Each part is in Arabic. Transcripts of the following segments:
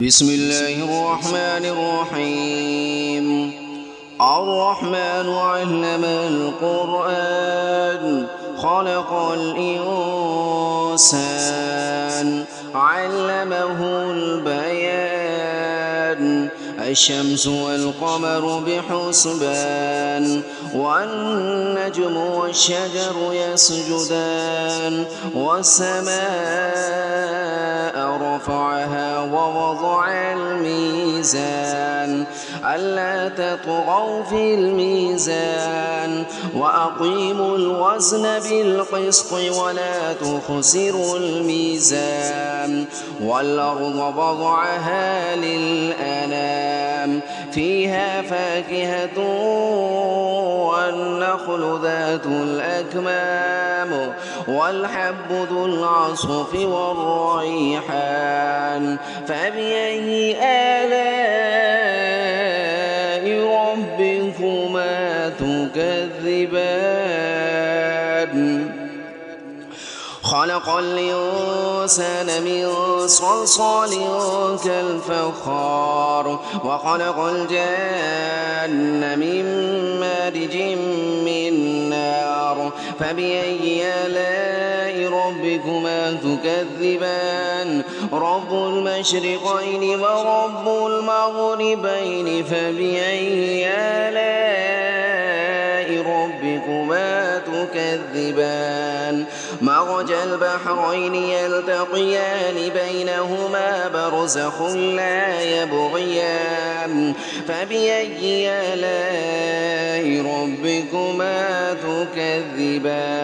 بسم الله الرحمن الرحيم. الرحمن علم القرآن خلق الإنسان علمه البيان الشمس والقمر بحسبان والنجم والشجر يسجدان والسماء رفعها ووضع الميزان ألا تطغوا في الميزان وأقيموا الوزن بالقسط ولا تخسروا الميزان والأرض وضعها للأنام فيها فاكهة والنخل ذات الأكمام والحب ذو العصف والريحان فبأي آلاء ربكما تكذبان خلق الإنسان من صلصال كالفخار وخلق الجن من مارج من نار فبأي آلاء ربكما تكذبان رب المشرقين ورب المغربين فبأي آلاء ربكما تكذبان مرج البحرين يلتقيان بينهما برزخ لا يبغيان فبأي آلاء ربكما تكذبان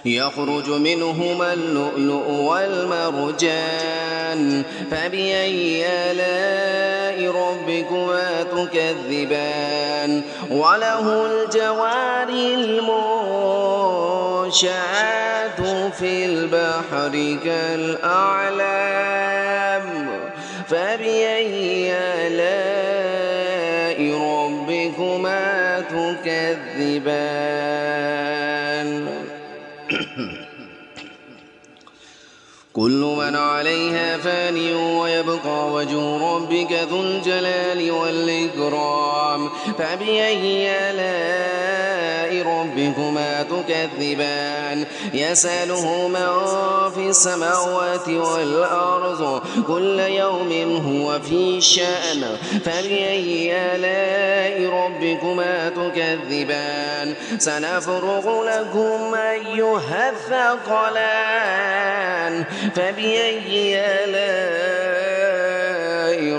يخرج منهما اللؤلؤ والمرجان فبأي آلاء ربكما تكذبان وله الجوار المنشآت في البحر كالأعلام فبأي آلاء ربكما تكذبان كل من عليها فان ويبقى وجه ربك ذو الجلال والإكرام فبأي آلاء ربكما تكذبان يسأله من في السماوات والأرض كل يوم هو في شأن فبأي آلاء ربكما تكذبان سنفرغ لكم أيها الثقلان فبأي آلاء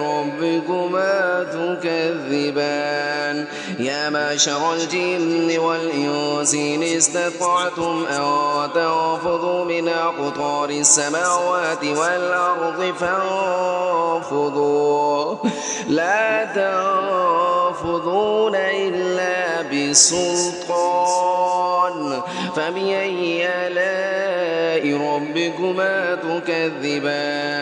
ربكما تكذبان يا معشر الجن والإنس إن استطعتم أن تنفذوا من أقطار السماوات والأرض فانفذوا لا تنفذون إلا بسلطان فبأي آلاء ربكما تكذبان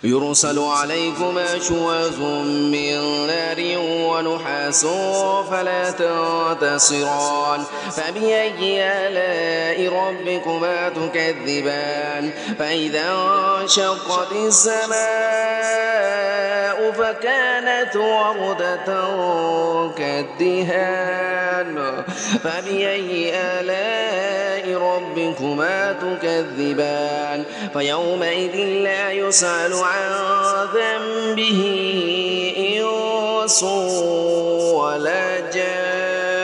يرسل عليكما شواظ من نار ونحاس فلا تنتصران فبأي آلاء ربكما تكذبان فإذا انشقت السماء فكانت وردة كالدهان فبأي آلاء ربكما تكذبان فيومئذ لا يسأل عن ذنبه إنس ولا جان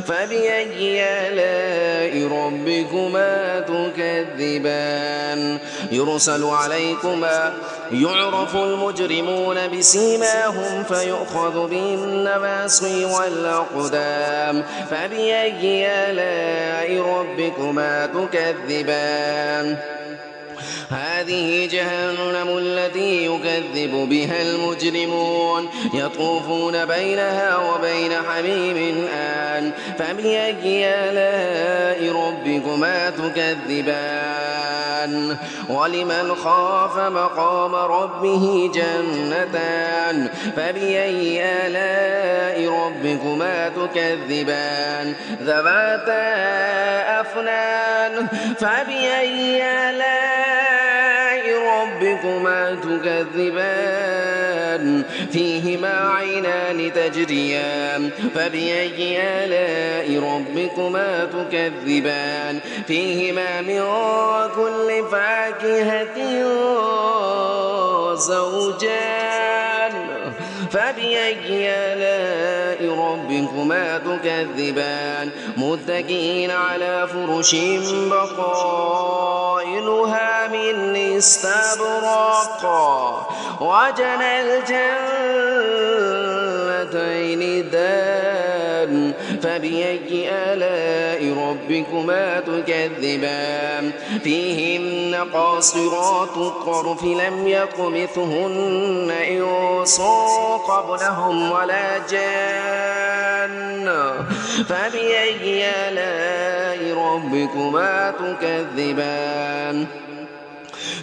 فبأي آلاء ربكما تكذبان يرسل عليكما يعرف المجرمون بسيماهم فيؤخذ بالنواصي والأقدام فبأي آلاء ربكما تكذبان هذه جهنم التي يكذب بها المجرمون يطوفون بينها وبين حميم آن فبأي آلاء ربكما تكذبان ولمن خاف مقام ربه جنتان فبأي آلاء ربكما تكذبان ذواتا أفنان فبأي آلاء ربكما تكذبان فيهما عينان تجريان فبأي آلاء ربكما تكذبان فيهما من كل فاكهة زوجان فبأي آلاء ربكما تكذبان متكئين على فرش بطائنها من استبرق وجنى الجنتين دان فبأي آلاء ربكما تكذبان فيهن قاصرات الطرف لم يطمثهن إنس قبلهم ولا جان فبأي آلاء ربكما تكذبان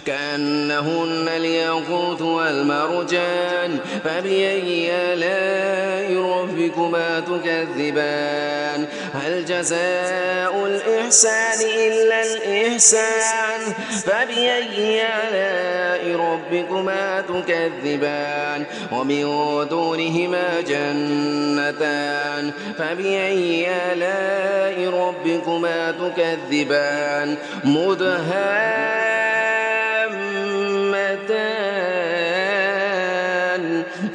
كأنهن الياقوت والمرجان فبأي آلاء ربكما تكذبان هل جزاء الإحسان إلا الإحسان فبأي آلاء ربكما تكذبان ومن دونهما جنتان فبأي آلاء ربكما تكذبان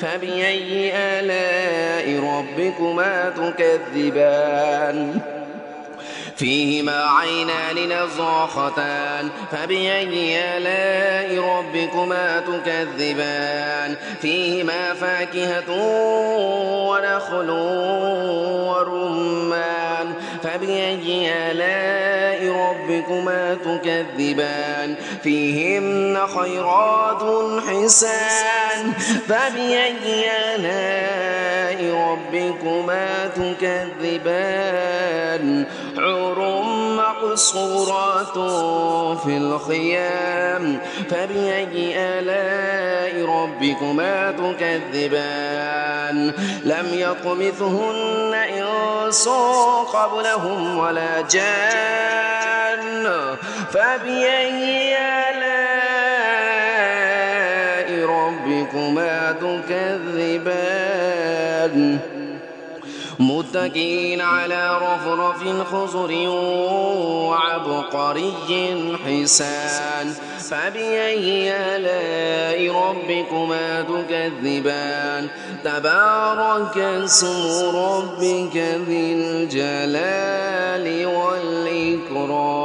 فبأي آلاء ربكما تكذبان فيهما عينان نضاختان فبأي آلاء ربكما تكذبان فيهما فاكهة ونخل ورمان فبأي آلاء ربكما تكذبان فيهن خيرات حسان فبأي آلاء ربكما تكذبان حور مقصورات في الخيام فبأي آلاء ربكما تكذبان لم يطمثهن إنس قبلهم ولا جان فبأي آلاء ربكما تكذبان متكئين على رفرف خضر وعبقري حسان فبأي آلاء ربكما تكذبان تبارك اسم ربك ذي الجلال والإكرام